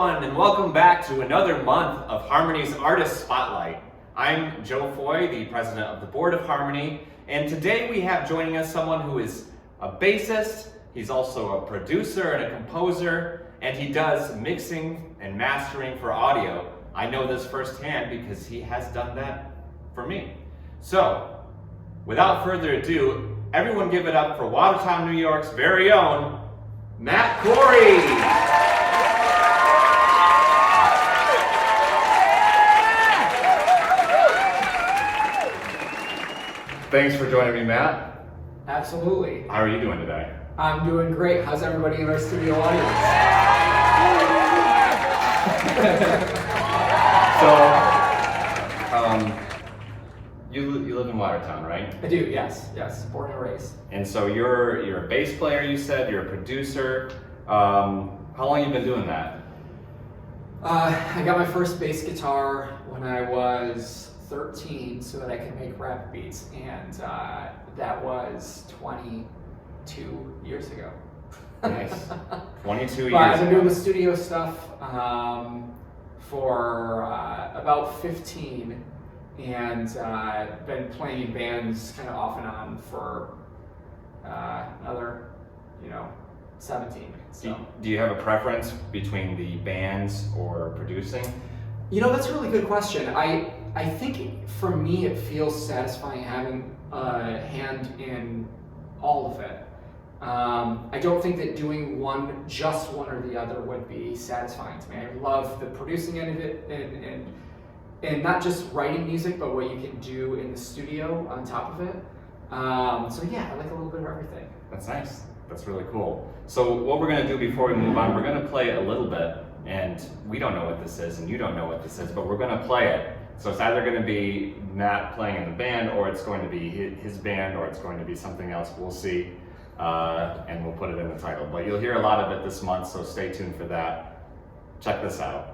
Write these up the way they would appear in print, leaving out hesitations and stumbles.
everyone, and welcome back to another month of Harmony's Artist Spotlight. I'm Joe Foy, the president of the board of Harmony, and today we have joining us someone who is a bassist, he's also a producer and a composer, and he does mixing and mastering for audio. I know this firsthand because he has done that for me. So, without further ado, everyone give it up for Watertown, New York's very own Matt Corey. Thanks for joining me, Matt. Absolutely. How are you doing today? I'm doing great. How's everybody in our studio audience? You live in Watertown, right? I do, yes, born and raised. And so you're a bass player, you said, you're a producer. How long have you been doing that? I got my first bass guitar when I was 13 so that I could make rap beats, and that was 22 years ago. Nice. 22 years But I've been ago. doing the studio stuff for about 15, and been playing in bands kind of off and on for another, 17. So. Do you have a preference between the bands or producing? That's a really good question. I think for me it feels satisfying having a hand in all of it. I don't think that doing just one or the other would be satisfying to me. I love the producing end of it and not just writing music, but what you can do in the studio on top of it. So yeah, I like a little bit of everything. That's nice. That's really cool. So what we're gonna do before we move on, we're gonna play a little bit, and we don't know what this is, and you don't know what this is, but we're gonna play it. So it's either gonna be Matt playing in the band, or it's going to be his band, or it's going to be something else. We'll see, and we'll put it in the title. But you'll hear a lot of it this month, so stay tuned for that. Check this out.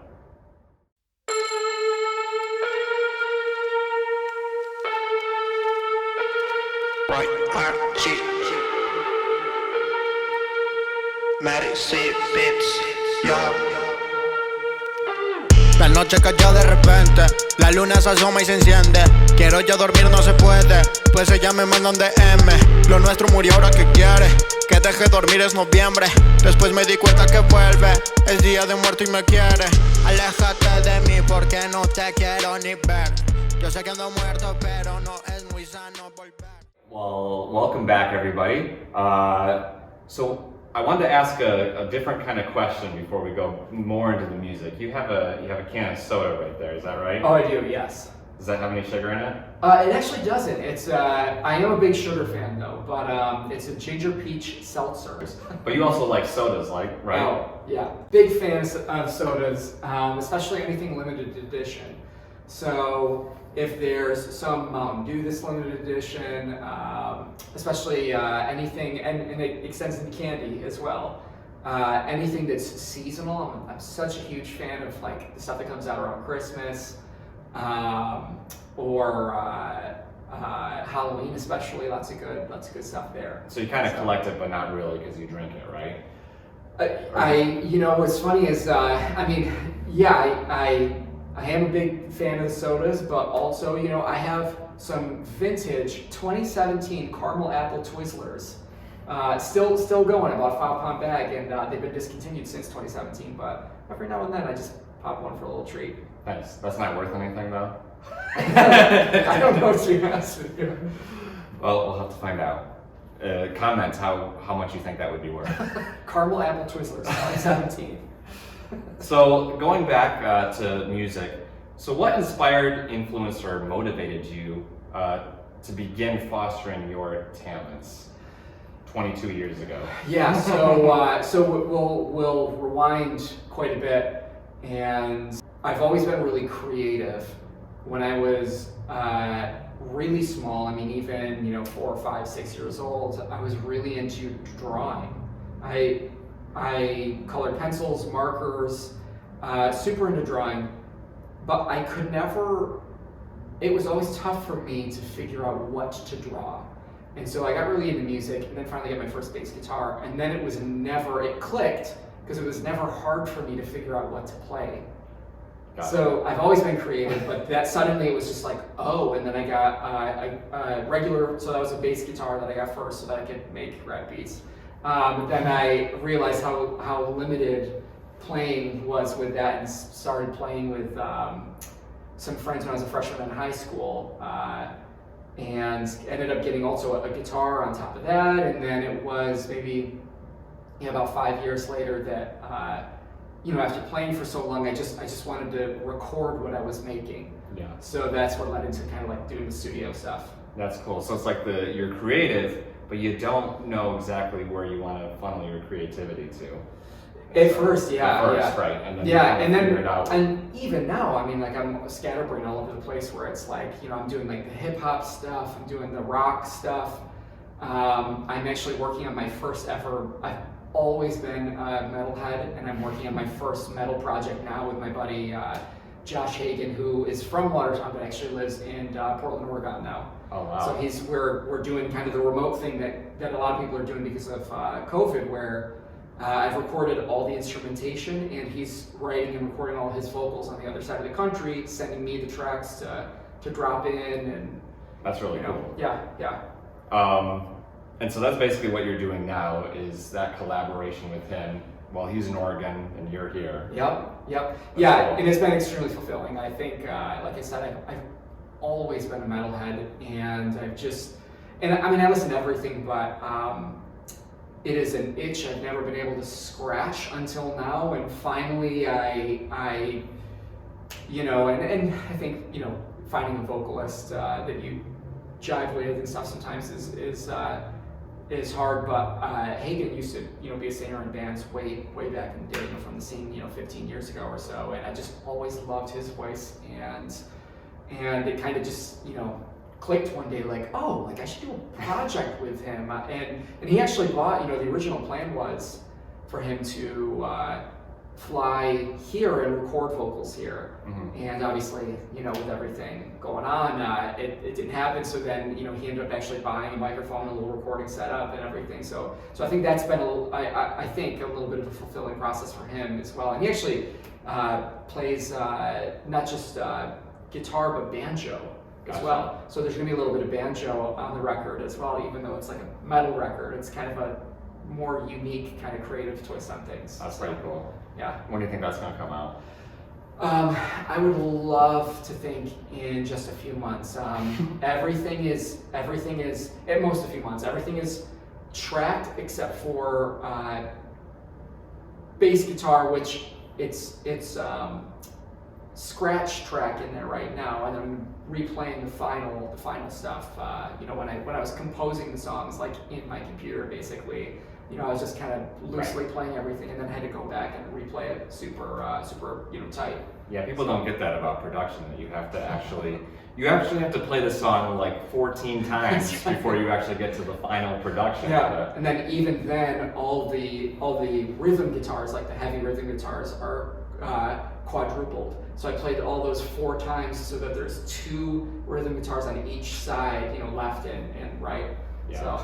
La noche cayó de repente, la luna se asoma y se enciende. Quiero yo dormir, no se puede, pues ella me mandan DM. Lo nuestro murió, ahora que quiere, que deje dormir, es noviembre. Después me di cuenta que vuelve, es día de muerto y me quiere. Aléjate de mí porque no te quiero ni ver. Yo sé que ando muerto, pero no es muy sano volver. Well, welcome back, everybody. So I wanted to ask a different kind of question before we go more into the music. You have a can of soda right there, is that right? Oh, I do, yes. Does that have any sugar in it? It actually doesn't. It's I am a big sugar fan though, but it's a ginger peach seltzer. But you also like sodas, right? Oh, yeah. Big fans of sodas, especially anything limited edition. So if there's some Mountain Dew that's limited edition, especially anything, and it extends into candy as well. Anything that's seasonal, I'm such a huge fan of like the stuff that comes out around Christmas, or Halloween especially. Lots of good stuff there. So you kind of collect it, but not really because you drink it, right? What's funny is, I am a big fan of the sodas, but also, I have some vintage 2017 caramel apple Twizzlers. Still going, about a 5-pound bag, and they've been discontinued since 2017, but every now and then I just pop one for a little treat. Nice. That's not worth anything though? I don't know what you asked. Well, we'll have to find out. Comment how much you think that would be worth. Caramel apple Twizzlers, 2017. So going back to music, so what inspired, influenced, or motivated you to begin fostering your talents 22 years ago? Yeah, so we'll rewind quite a bit, and I've always been really creative. When I was really small, even 4, 5, 6 years old, I was really into drawing. I colored pencils, markers, super into drawing, but I could never, it was always tough for me to figure out what to draw. And so I got really into music, and then finally got my first bass guitar, and then it clicked because it was never hard for me to figure out what to play. Got it. So I've always been creative, but that suddenly it was just like, oh, and then I got a regular, so that was a bass guitar that I got first so that I could make rap beats. Then I realized how limited playing was with that and started playing with some friends when I was a freshman in high school. And ended up getting also a guitar on top of that, and then it was maybe about 5 years later that after playing for so long, I just wanted to record what I was making. Yeah. So that's what led into kind of like doing the studio stuff. That's cool. So it's like you're creative, but you don't know exactly where you want to funnel your creativity to. At first, yeah. Right? And then figure it out. And even now, I mean, like I'm scatterbrained all over the place where it's like, I'm doing like the hip hop stuff, I'm doing the rock stuff. I'm actually working on my first ever, I've always been a metalhead, and I'm working on my first metal project now with my buddy Josh Hagen, who is from Watertown but actually lives in Portland, Oregon now. Oh wow. So we're doing kind of the remote thing that a lot of people are doing because of COVID, where I've recorded all the instrumentation, and he's writing and recording all his vocals on the other side of the country, sending me the tracks to drop in, and that's really cool. Yeah. And so that's basically what you're doing now, is that collaboration with him while he's in Oregon and you're here. Yep. That's Yeah, cool. and it's been extremely fulfilling. I think, like I said, I've always been a metalhead, and I listen to everything, but it is an itch I've never been able to scratch until now, and finally and I think, finding a vocalist that you jive with and stuff sometimes is hard, but Hagen used to, be a singer in bands way back in the day, from the scene, 15 years ago or so, and I just always loved his voice, and it kind of just, clicked one day, like, oh, like I should do a project with him, and he actually bought, the original plan was for him to fly here and record vocals here, and obviously, with everything going on, it didn't happen. So then, he ended up actually buying a microphone, a little recording setup, and everything. So I think that's been I think a little bit of a fulfilling process for him as well. And he actually plays not just guitar but banjo as well. So there's gonna be a little bit of banjo on the record as well, even though it's like a metal record. It's kind of a more unique kind of creative twist on things. That's pretty cool. Yeah. When do you think that's gonna come out? I would love to think in just a few months. Everything is at most a few months. Everything is tracked except for bass guitar, which it's scratch track in there right now, and I'm replaying the final stuff. When I was composing the songs, like in my computer, basically, I was just kind of loosely playing everything, and then had to go back and replay it super tight. Yeah, people don't get that about production, that you actually have to play the song like 14 times before you actually get to the final production. Yeah, and then even then, all the rhythm guitars, like the heavy rhythm guitars, are quadrupled. So I played all those 4 times, so that there's 2 rhythm guitars on each side, left and right. Yeah.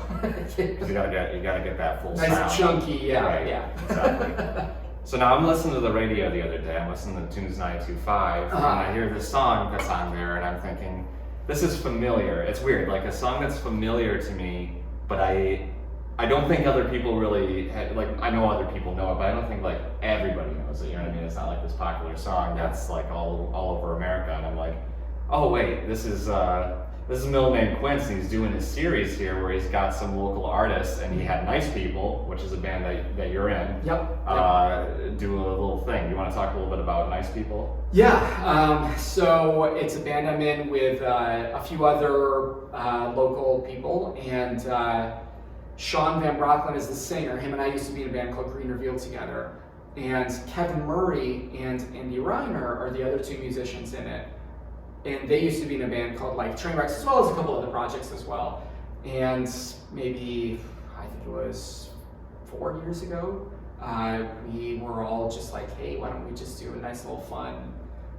So you gotta get that full nice sound. chunky, yeah, Right, yeah. Exactly. So now I'm listening to the radio the other day. I'm listening to Tunes 925, and I hear this song that's on there, and I'm thinking, this is familiar. It's weird, like a song that's familiar to me, but I don't think other people really I know other people know it, but I don't think like everybody knows it. You know what I mean? It's not like this popular song that's like all over America, and I'm like, oh wait, this is a middle named Quince, and he's doing a series here where he's got some local artists, and he had Nice People, which is a band that you're in. Yep. Do a little thing. You want to talk a little bit about Nice People? Yeah. So it's a band I'm in with a few other local people, and Sean Van Brocklin is the singer. Him and I used to be in a band called Green Revealed together, and Kevin Murray and Andy Reiner are the other 2 musicians in it. And they used to be in a band called like Trainwrecks, as well as a couple other projects as well. And maybe, I think it was 4 years ago, we were all just like, hey, why don't we just do a nice little fun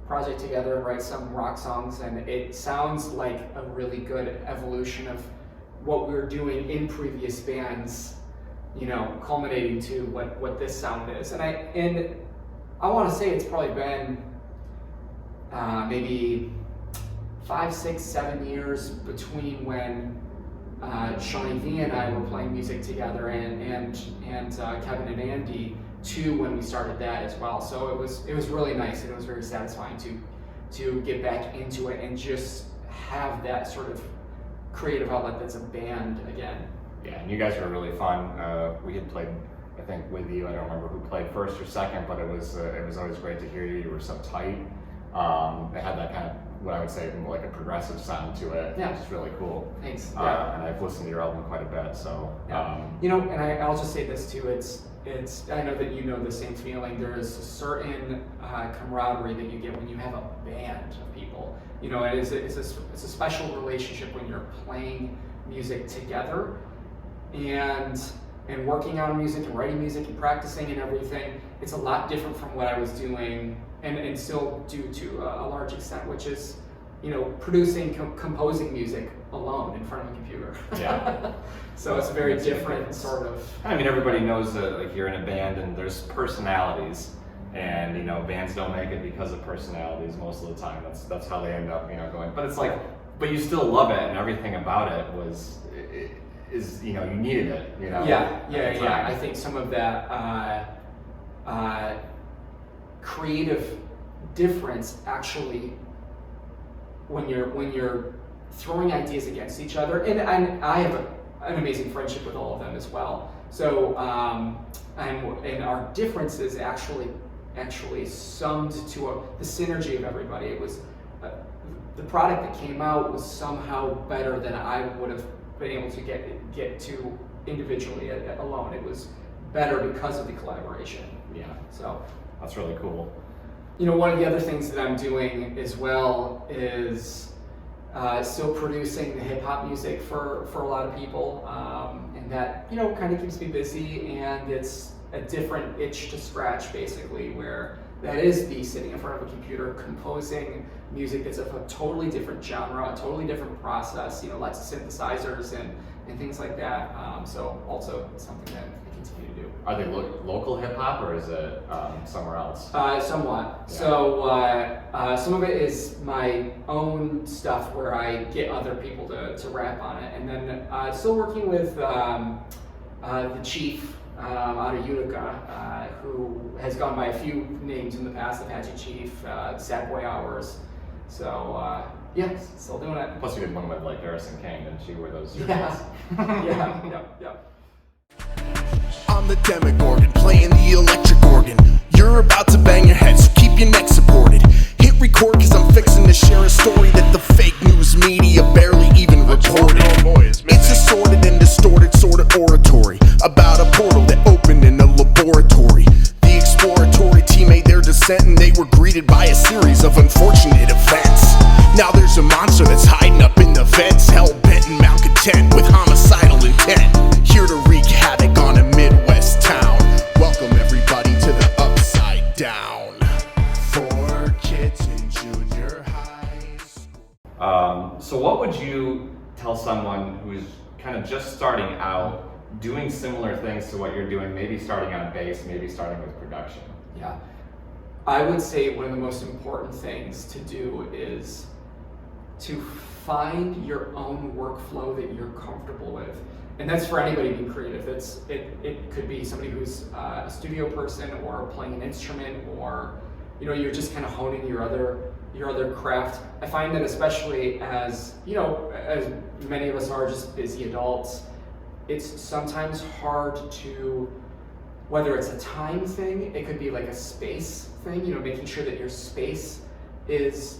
project together and write some rock songs? And it sounds like a really good evolution of what we were doing in previous bands. culminating to what this sound is. And I want to say it's probably been maybe 5, 6, 7 years between when Shawnee V and I were playing music together, and Kevin and Andy to when we started that as well. So it was really nice, and it was very satisfying to get back into it and just have that sort of creative outlet that's a band again. Yeah, and you guys were really fun. We had played, I think, with you. I don't remember who played first or second, but it was always great to hear you. You were so tight. It had that kind of, what I would say, like a progressive sound to it. Yeah. Which is really cool. Thanks. And I've listened to your album quite a bit, so. Yeah. And I'll just say this too. It's. I know that you know the same feeling. There is a certain camaraderie that you get when you have a band of people. It's a special relationship when you're playing music together, and working on music and writing music and practicing and everything. It's a lot different from what I was doing, and still do to a large extent, which is, producing, composing music alone in front of a computer. Yeah. So it's a very different sort of. I mean, everybody knows that, like, you're in a band and there's personalities, and bands don't make it because of personalities most of the time. That's how they end up, going. But it's like, but you still love it, and everything about it is you needed it. Yeah. I think some of that creative difference actually, when you're throwing ideas against each other, and I have an amazing friendship with all of them as well. So and our differences actually summed to the synergy of everybody. It was the product that came out was somehow better than I would have been able to get to individually alone. It was better because of the collaboration. Yeah. So that's really cool. One of the other things that I'm doing as well is still producing the hip hop music for a lot of people, and that kind of keeps me busy, and it's a different itch to scratch, basically, where that is me sitting in front of a computer composing music that's of a totally different genre, a totally different process, lots of synthesizers and things like that. So also it's something that I continue to do. Are they local hip hop, or is it somewhere else? Somewhat. Yeah. So some of it is my own stuff where I get other people to rap on it, and then still working with the Chief out of Utica, who has gone by a few names in the past: Apache Chief, Sad Boy Hours. So yeah, still doing it. Plus, you did one with like Garrison King, didn't you? Were those? Yeah. Yeah. I'm the Demogorgon, playing the electric organ. You're about to bang your head, so keep your neck supported. Hit record, cause I'm fixing to share a story that the fake news media barely even reported. It's a sordid and distorted sort of oratory about a portal that opened in a laboratory. The exploratory team made their descent, and they were greeted by a series of unfortunate events. Now there's a monster that's hiding up in the vents, hell-bent and malcontent with homicidal intent, here to wreak havoc on a Midwest town. Welcome everybody to the Upside Down, for kids in junior high school. So what would you tell someone who's kind of just starting out, doing similar things to what you're doing, maybe starting on bass, maybe starting with production? Yeah. I would say one of the most important things to do is to find your own workflow that you're comfortable with. And that's for anybody being creative. It could be somebody who's a studio person, or playing an instrument, or you're just kind of honing your other craft. I find that especially as as many of us are just busy adults, it's sometimes hard to, whether it's a time thing, it could be like a space thing, making sure that your space is,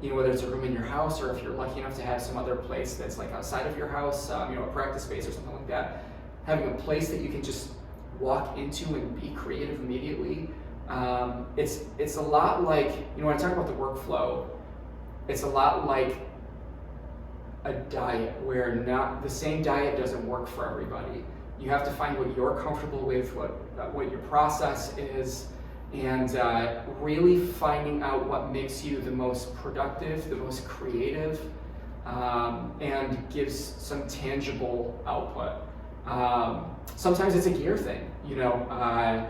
whether it's a room in your house, or if you're lucky enough to have some other place that's like outside of your house, a practice space or something like that, having a place that you can just walk into and be creative immediately. It's a lot like, when I talk about the workflow, it's a lot like a diet, where not the same diet doesn't work for everybody. You have to find what you're comfortable with, what your process is, and really finding out what makes you the most productive, the most creative, and gives some tangible output. Sometimes it's a gear thing, and I've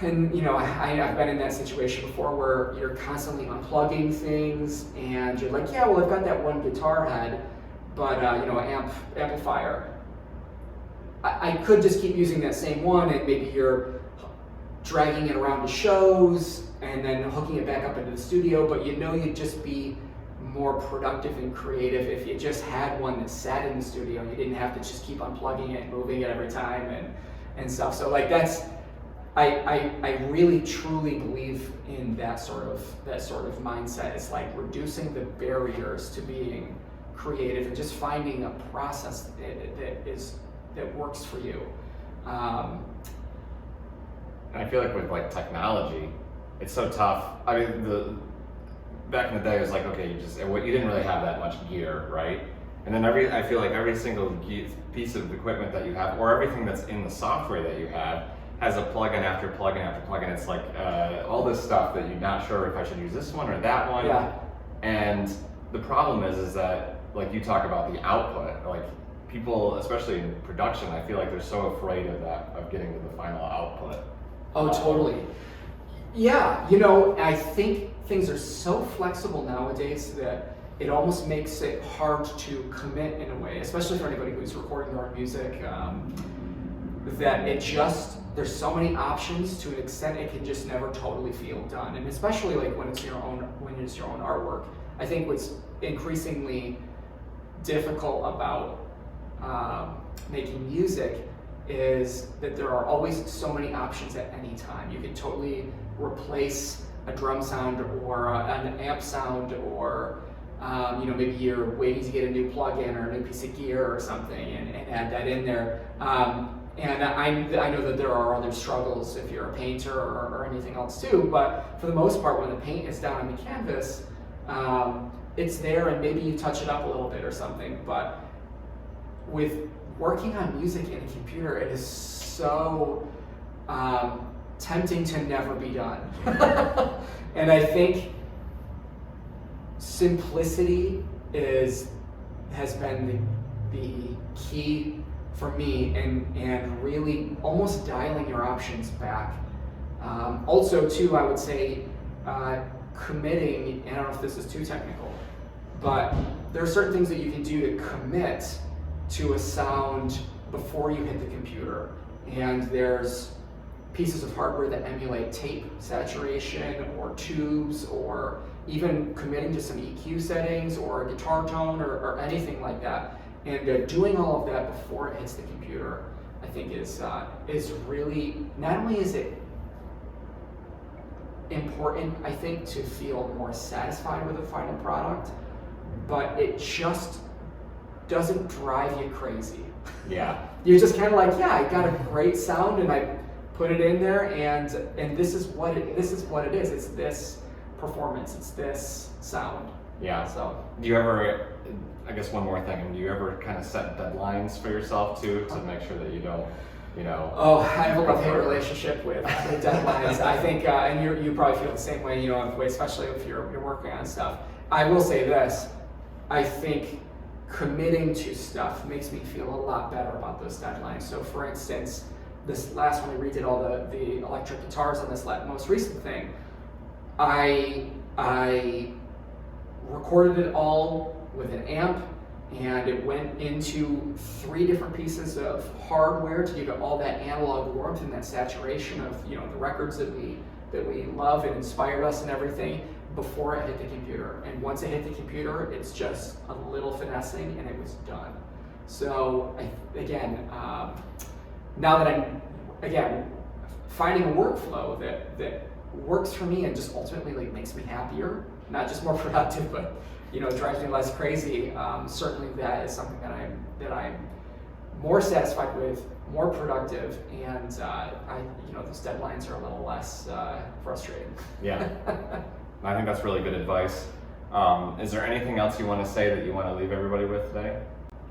been in that situation before where you're constantly unplugging things, and you're like, yeah, well, I've got that one guitar head, but amplifier. I could just keep using that same one, and maybe you're dragging it around to shows and then hooking it back up into the studio, but you'd just be more productive and creative if you just had one that sat in the studio. You didn't have to just keep unplugging it and moving it every time and stuff. So like I really truly believe in that sort of mindset. It's like reducing the barriers to being creative and just finding a process that works for you. And I feel like with like technology, it's so tough. I mean, back in the day, it was like, okay, you didn't really have that much gear, right? And then I feel like every single piece of equipment that you have, or everything that's in the software that you have, has a plugin after plugin after plugin. It's like all this stuff that you're not sure if I should use this one or that one. Yeah. And the problem is that, like you talk about the output, like people, especially in production, I feel like they're so afraid of getting to the final output. Oh, totally. Yeah, I think things are so flexible nowadays that it almost makes it hard to commit in a way, especially for anybody who's recording their own music, that there's so many options to an extent it can just never totally feel done. And especially like when it's your own artwork. I think what's increasingly difficult about making music is that there are always so many options at any time. You can totally replace a drum sound or an amp sound, or maybe you're waiting to get a new plugin or a new piece of gear or something and add that in there. And I know that there are other struggles if you're a painter or anything else too, but for the most part, when the paint is down on the canvas, it's there and maybe you touch it up a little bit or something. But with working on music in a computer, it is so tempting to never be done. And I think simplicity has been the key for me, and really almost dialing your options back. Also too, I would say committing, and I don't know if this is too technical, but there are certain things that you can do to commit to a sound before you hit the computer. And there's pieces of hardware that emulate tape saturation or tubes, or even committing to some EQ settings or a guitar tone or anything like that. And doing all of that before it hits the computer, I think is really, not only is it important, I think, to feel more satisfied with the final product, but it just doesn't drive you crazy. Yeah. You're just kind of like, yeah, I got a great sound and I put it in there, and this is what it is. It's this performance. It's this sound. Yeah. So. Do you ever? I guess one more thing. Do you ever kind of set deadlines for yourself too, to make sure that you don't, Oh, I have a love-hate relationship with deadlines. I think, and you probably feel the same way, especially if you're working on stuff. I will say this: I think committing to stuff makes me feel a lot better about those deadlines. So, for instance, this last one we redid all the electric guitars on this most recent thing. I recorded it all with an amp, and it went into 3 different pieces of hardware to give it all that analog warmth and that saturation of the records that we love and inspired us and everything before it hit the computer. And once it hit the computer, it's just a little finessing and it was done. So now that I'm finding a workflow that works for me and just ultimately makes me happier, not just more productive, but drives me less crazy. Certainly, that is something that I'm more satisfied with, more productive, and those deadlines are a little less frustrating. Yeah, I think that's really good advice. Is there anything else you want to say that you want to leave everybody with today?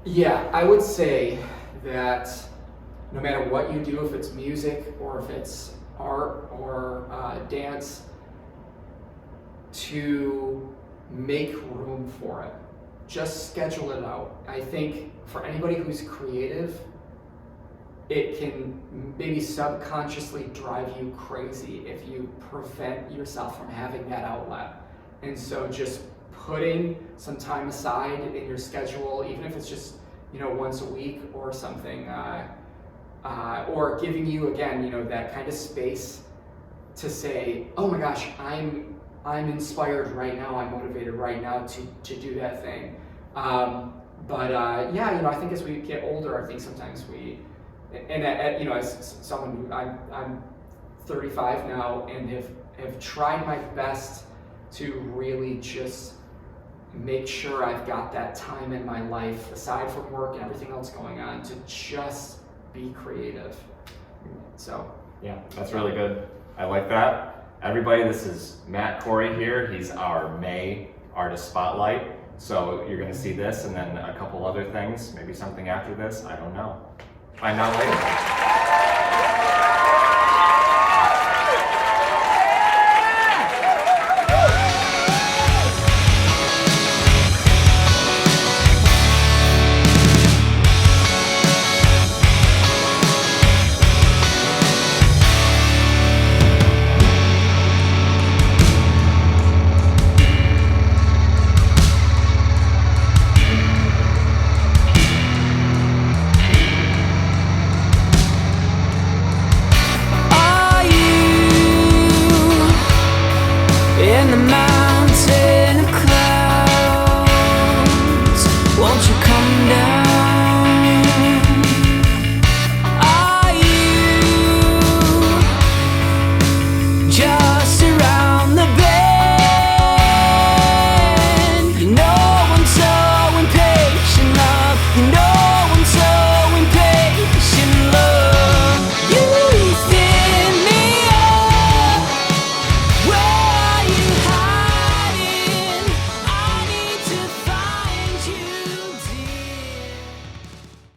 Yeah, I would say that no matter what you do, if it's music or if it's art or dance, to make room for it. just schedule it out. I think for anybody who's creative, it can maybe subconsciously drive you crazy if you prevent yourself from having that outlet. And so just putting some time aside in your schedule, even if it's just, once a week or something, or giving you, again, that kind of space to say, oh my gosh, I'm inspired right now, I'm motivated right now to do that thing. Yeah, I think as we get older, I think sometimes as someone who I'm 35 now and have tried my best to really just make sure I've got that time in my life, aside from work and everything else going on, to just be creative. So. Yeah, that's really good. I like that. Everybody, this is Matt Corey here. He's our May Artist Spotlight. So you're gonna see this and then a couple other things, maybe something after this, I don't know. Find out later.